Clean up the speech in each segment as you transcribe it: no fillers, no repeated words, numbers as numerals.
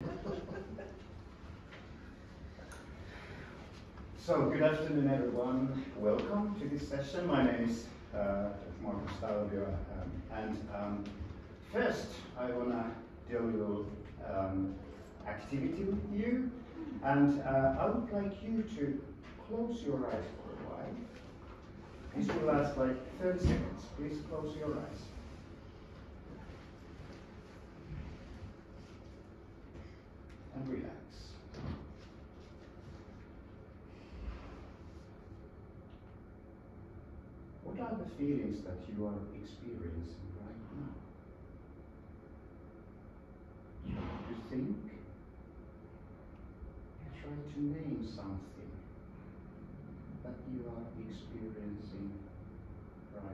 So, good afternoon everyone. Welcome to this session. My name is Markus Talvio, and first I want to do a little activity with you, and I would like you to close your eyes for a while. This will last like 30 seconds. Please close your eyes. And relax. What are the feelings that you are experiencing right now? Try to think. Try to name something that you are experiencing right now.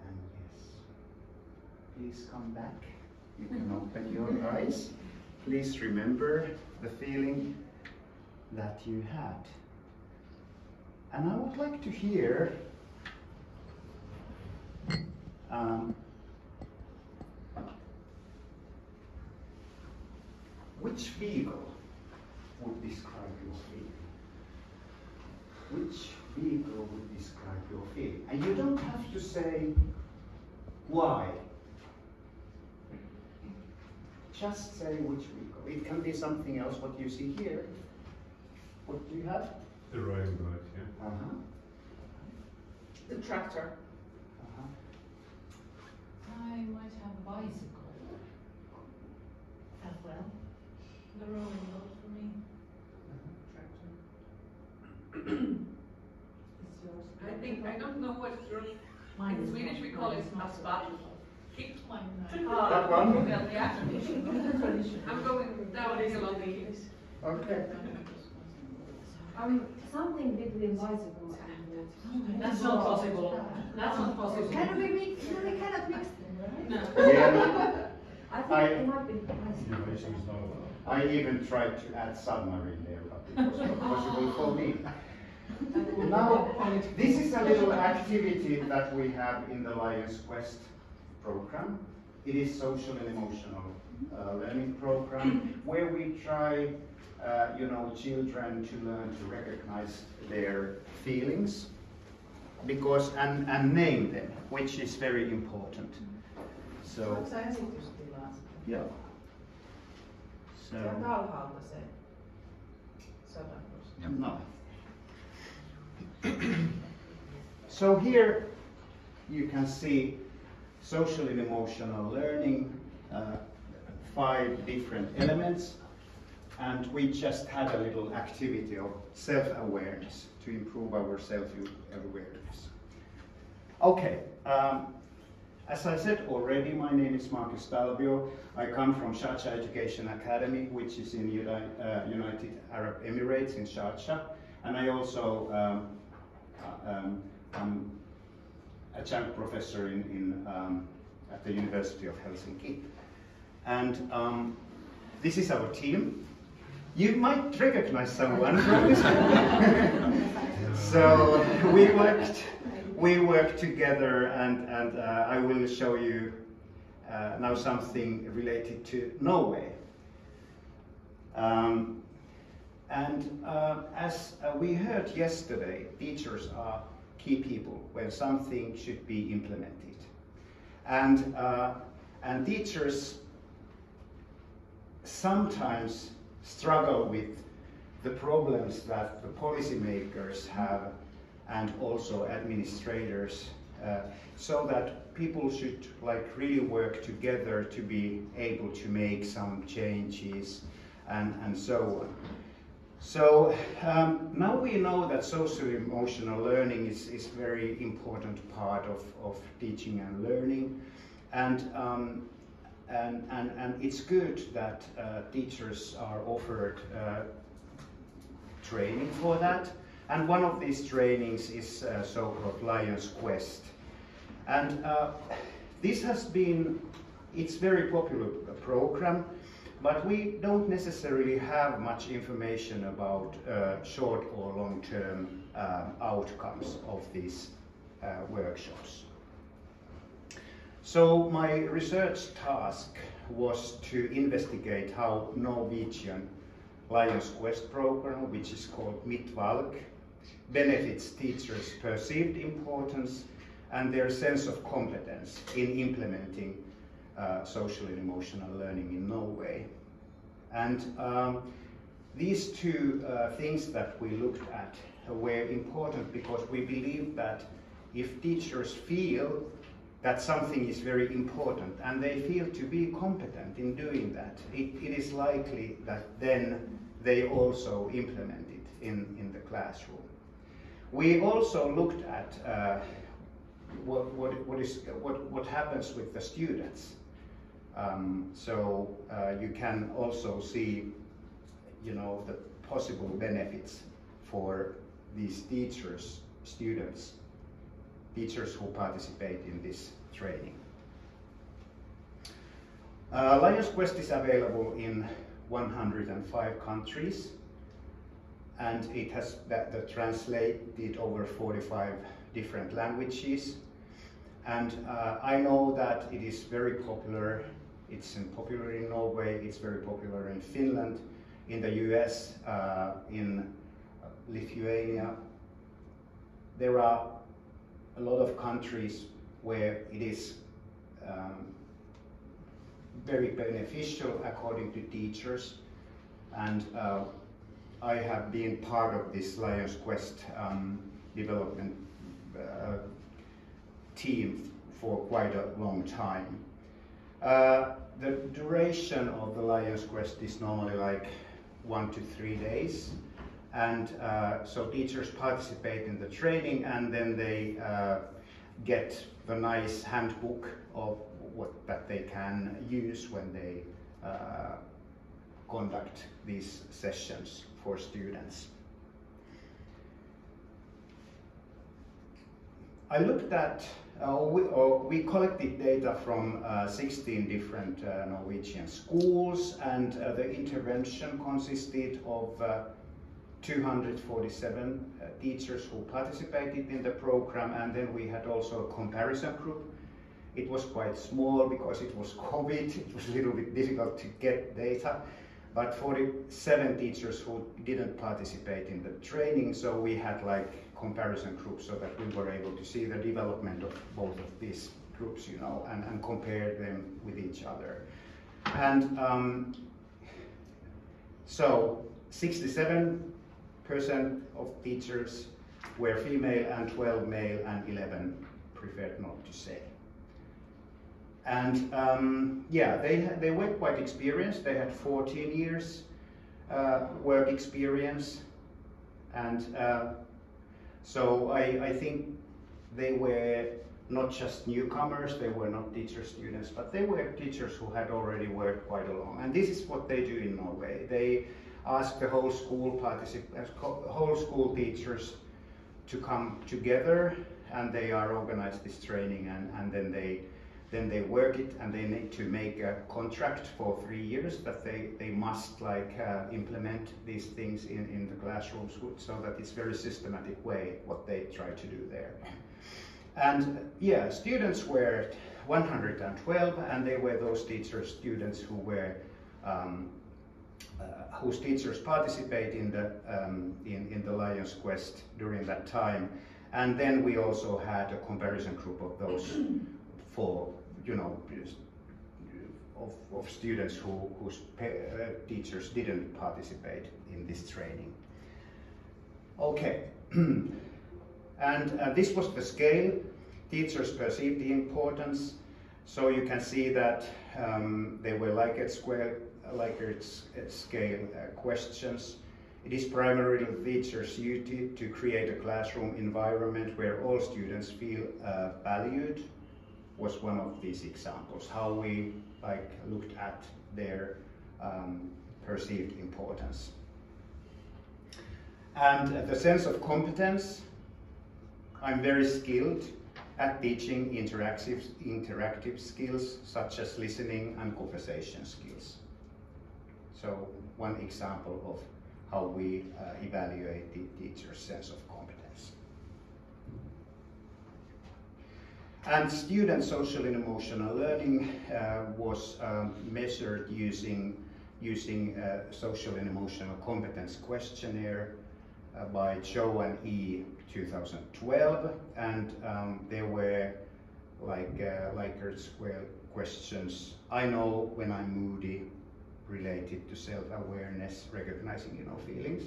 And yes, please come back. You can open your eyes. Please remember the feeling that you had. And I would like to hear which vehicle would describe your feeling? Which vehicle would describe your feeling? And you don't have to say why. Just say which vehicle. It can be something else, what you see here. What do you have? The riding bike, yeah. The tractor. I might have a bicycle as well. The rolling boat for me. Tractor. It's yours. I don't know what it's yours. Mine In is Swedish not- we call mine it is not asfalt. That one? Well, yeah. I'm going downhill on the Okay. Something between bicycle and That's not possible. That's not possible. Can we mix? No, we cannot mix them, right? No. Yeah. I think it might be bicycle. Innovation is not allowed. I even tried to add submarine there, but it was not possible for me. Now, this is a little activity that we have in the Lions Quest program. It is social and emotional learning program where we try, children to learn to recognize their feelings, because and name them, which is very important. So, yeah. Se on alhaalta se 100%. No. So here you can see social and emotional learning, 5 different elements, and we just had a little activity of self-awareness to improve our self-awareness. Okay, as I said already, my name is Markus Talvio. I come from Sharjah Education Academy, which is in United Arab Emirates in Sharjah, and I also am adjunct professor at the University of Helsinki. And this is our team. You might recognize someone from this one. So we worked together, and I will show you now something related to Norway. As we heard yesterday, teachers are key people when something should be implemented. And teachers sometimes struggle with the problems that the policymakers have, and also administrators, so that people should really work together to be able to make some changes and so on. So now we know that social emotional learning is very important part of teaching and learning, and it's good that teachers are offered training for that. And one of these trainings is so-called Lions Quest. And this has been, it's very popular program, but we don't necessarily have much information about short or long-term outcomes of these workshops. So my research task was to investigate how Norwegian Lions Quest program, which is called Midtvalg, benefits teachers' perceived importance and their sense of competence in implementing social and emotional learning in Norway. And these two things that we looked at were important because we believe that if teachers feel that something is very important and they feel to be competent in doing that, it is likely that then they also implement it in the classroom. We also looked at what happens with the students. So you can also see, you know, the possible benefits for these teachers, students, teachers who participate in this training. Lions Quest is available in 105 countries, and it has translated over 45 different languages. And I know that it is very popular. It's popular in Norway, it's very popular in Finland, in the US, in Lithuania. There are a lot of countries where it is very beneficial according to teachers, and I have been part of this Lions Quest development team for quite a long time. The duration of the Lions Quest is normally like 1 to 3 days, and so teachers participate in the training, and then they get the nice handbook of that they can use when they conduct these sessions for students. I looked at, we collected data from 16 different Norwegian schools, and the intervention consisted of 247 teachers who participated in the program, and then we had also a comparison group. It was quite small because it was COVID, it was a little bit difficult to get data, but 47 teachers who didn't participate in the training, so we had like comparison groups so that we were able to see the development of both of these groups, you know, and compare them with each other. And so 67% of teachers were female, and 12 male, and 11 preferred not to say. And yeah, they were quite experienced. They had 14 years work experience, and so I think they were not just newcomers, they were not teacher students, but they were teachers who had already worked quite along. And this is what they do in Norway. They ask the whole school teachers to come together, and they are organized this training, and then they work it, and they need to make a contract for 3 years that they must like implement these things in the classrooms, so that it's very systematic way what they try to do there. And yeah, students were 112, and they were those students who were whose teachers participate in the Lions Quest during that time. And then we also had a comparison group of those for, you know, of students whose teachers didn't participate in this training. Okay, and this was the scale. Teachers perceived the importance, so you can see that they were Likert scale questions. It is primarily the teacher's duty to create a classroom environment where all students feel valued, was one of these examples, how we looked at their perceived importance. And the sense of competence, I'm very skilled at teaching interactive skills such as listening and conversation skills. So one example of how we evaluate the teacher's sense of competence. And student social and emotional learning was measured using social and emotional competence questionnaire by Cho and E 2012, and there were Likert Square questions. I know when I'm moody, related to self-awareness, recognizing feelings.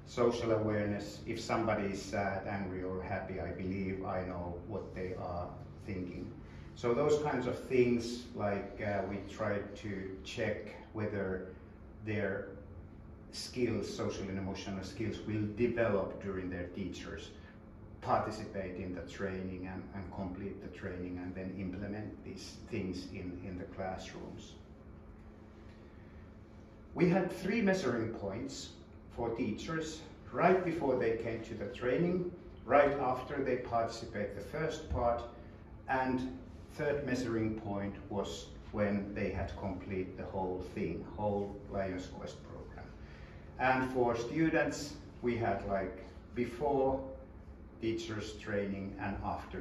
Social awareness, if somebody is sad, angry or happy, I believe I know what they are thinking. So those kinds of things, like we tried to check whether their skills, social and emotional skills, will develop during their teachers participate in the training and complete the training and then implement these things in the classrooms. We had 3 measuring points for teachers right before they came to the training, right after they participate the first part, and 3rd measuring point was when they had complete the whole thing, whole Lions Quest program. And for students, we had before teachers training and after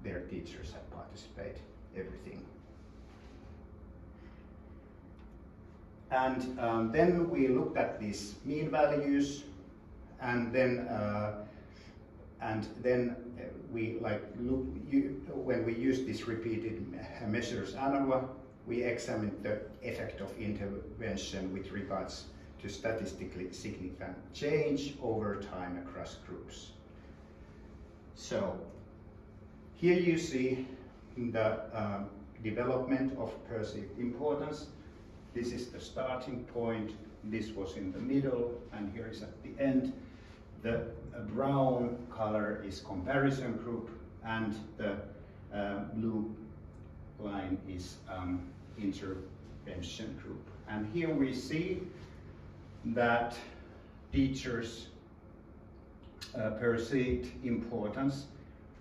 their teachers had participated, everything. And then we looked at these mean values, and then we when we used these repeated measures ANOVA, we examined the effect of intervention with regards to statistically significant change over time across groups. So here you see the development of perceived importance. This is the starting point, this was in the middle, and here is at the end. The brown color is comparison group, and the blue line is intervention group. And here we see that teachers' perceived importance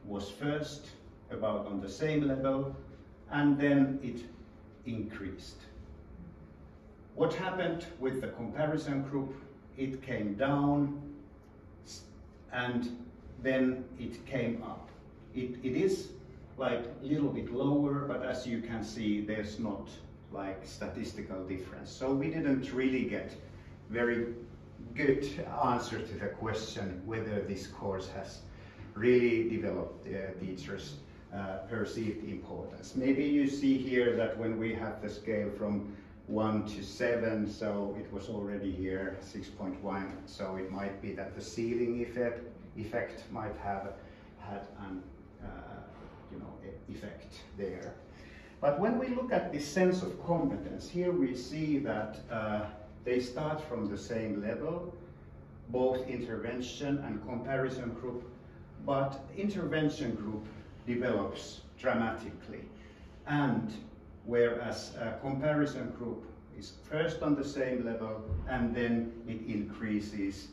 was first about on the same level, and then it increased. What happened with the comparison group? It came down and then it came up. It is a little bit lower, but as you can see, there's not statistical difference. So we didn't really get very good answer to the question whether this course has really developed teachers' perceived importance. Maybe you see here that when we have the scale from 1 to 7, so it was already here 6.1, so it might be that the ceiling effect might have had an effect there. But when we look at the sense of competence, here we see that they start from the same level, both intervention and comparison group, but intervention group develops dramatically, and whereas comparison group is first on the same level and then it increases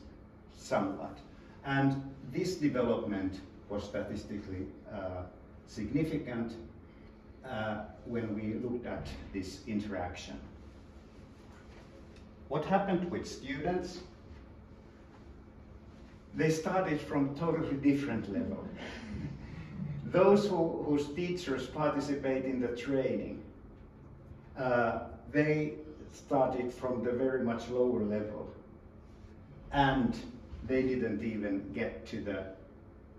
somewhat. And this development was statistically significant when we looked at this interaction. What happened with students? They started from totally different level. Those whose teachers participate in the training, they started from the very much lower level, and they didn't even get to the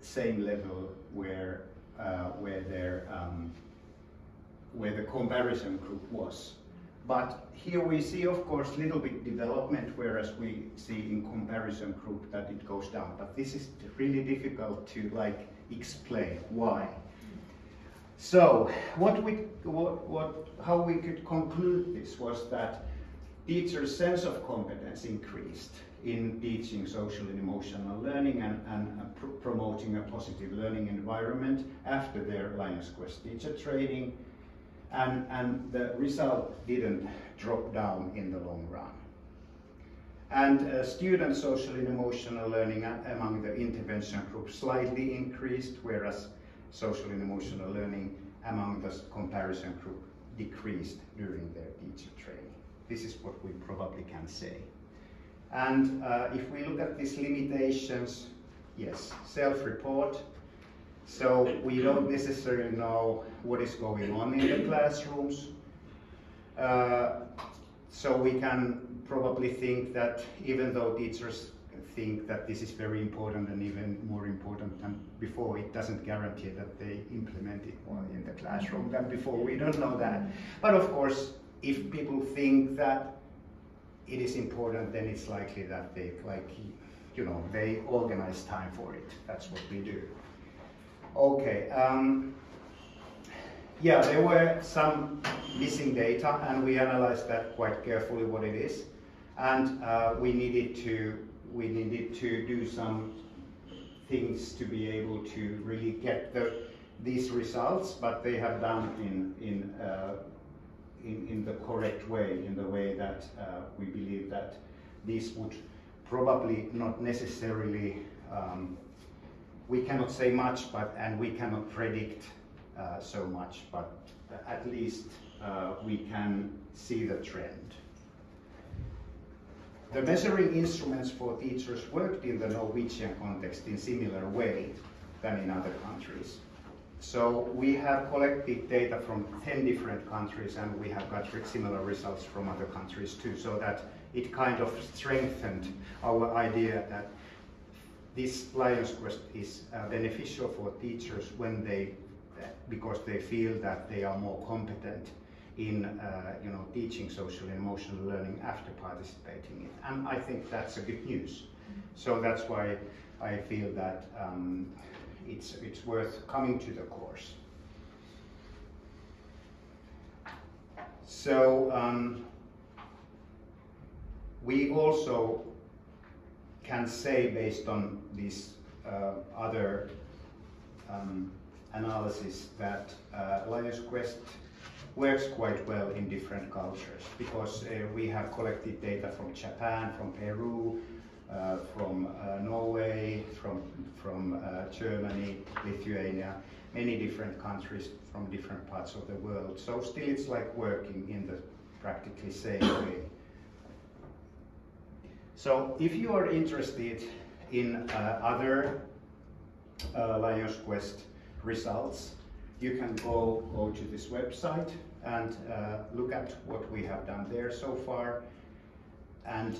same level where the comparison group was. But here we see, of course, little bit development, whereas we see in comparison group that it goes down. But this is really difficult to explain why. So how we could conclude this was that teachers' sense of competence increased in teaching social and emotional learning and promoting a positive learning environment after their Lions Quest teacher training, and the result didn't drop down in the long run. And student social and emotional learning among the intervention group slightly increased, whereas social and emotional learning among the comparison group decreased during their teacher training. This is what we probably can say. And if we look at these limitations, yes, self-report. So we don't necessarily know what is going on in the classrooms. So we can probably think that even though teachers think that this is very important and even more important than before, it doesn't guarantee that they implement it more in the classroom than before. We don't know that. But of course, if people think that it is important, then it's likely that they, they organize time for it. That's what we do. Okay. Yeah, there were some missing data, and we analyzed that quite carefully what it is, and we needed to do some things to be able to really get these results, but they have done in the correct way, in the way that we believe that this would probably not necessarily, we cannot say much, and we cannot predict so much, but at least we can see the trend. The measuring instruments for teachers worked in the Norwegian context in similar way than in other countries. So we have collected data from 10 different countries, and we have got similar results from other countries too, so that it kind of strengthened our idea that this Lions Quest is beneficial for teachers when because they feel that they are more competent in teaching social and emotional learning after participating in it. And I think that's a good news. So that's why I feel that it's worth coming to the course. So we also can say, based on these other analysis, that Lions Quest works quite well in different cultures, because we have collected data from Japan, from Peru, from Norway, from Germany, Lithuania, many different countries from different parts of the world. So still it's like working in the practically same way. So if you are interested in other Lions Quest results, you can go to this website and look at what we have done there so far. And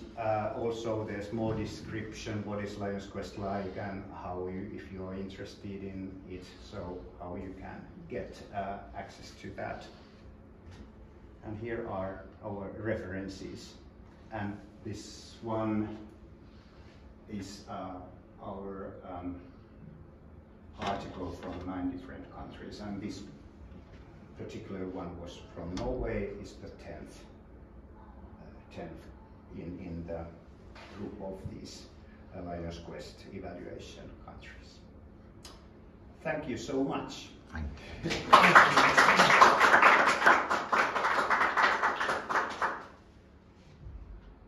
also there's more description what is Lions Quest like, and how you, if you are interested in it, so how you can get access to that. And here are our references. And this one is our article from 9 different countries, and this particular one was from Norway, is the 10th in the group of these Lions Quest evaluation countries. Thank you so much. Thank you.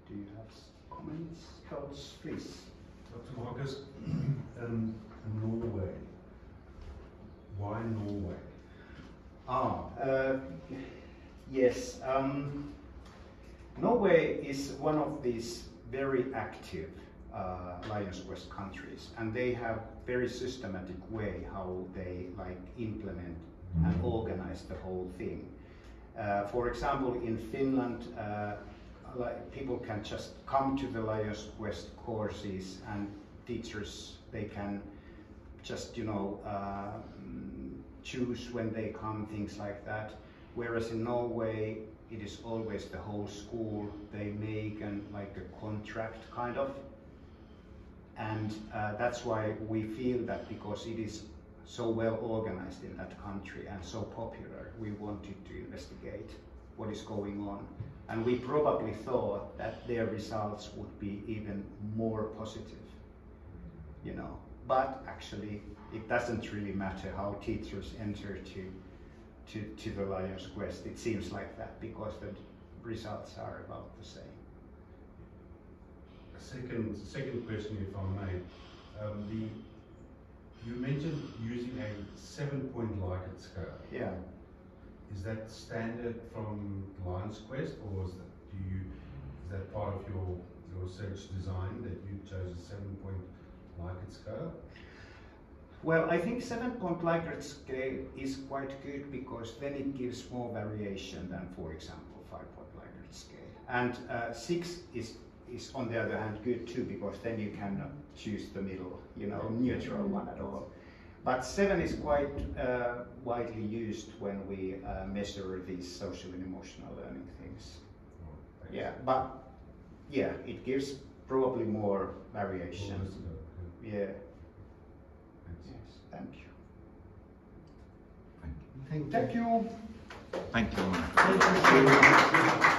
Do you have comments, thoughts, please? Dr. Markus, Norway. Why Norway? Yes. Norway is one of these very active Lions Quest countries, and they have very systematic way how they implement and organize the whole thing. For example, in Finland, people can just come to the Lions Quest courses, and teachers, they can just choose when they come, things like that. Whereas in Norway, it is always the whole school. They make a contract kind of, and that's why we feel that, because it is so well organized in that country and so popular, we wanted to investigate what is going on. And we probably thought that their results would be even more positive, but actually it doesn't really matter how teachers enter to the Lions Quest. It seems like that, because the results are about the same. A second question, if I may. You mentioned using a 7-point Likert scale. Yeah. Is that standard from Lions Quest, or is is that part of your research design that you chose a 7-point Likert scale? Well, I think 7-point Likert scale is quite good because then it gives more variation than, for example, 5-point Likert scale. And 6 is on the other hand good too, because then you cannot choose the middle, neutral one at all. But 7 is quite widely used when we measure these social and emotional learning things. Oh, yeah, but yeah, it gives probably more variation. Yeah. Yes, thank you. Thank you. Thank you. Thank you. Thank you.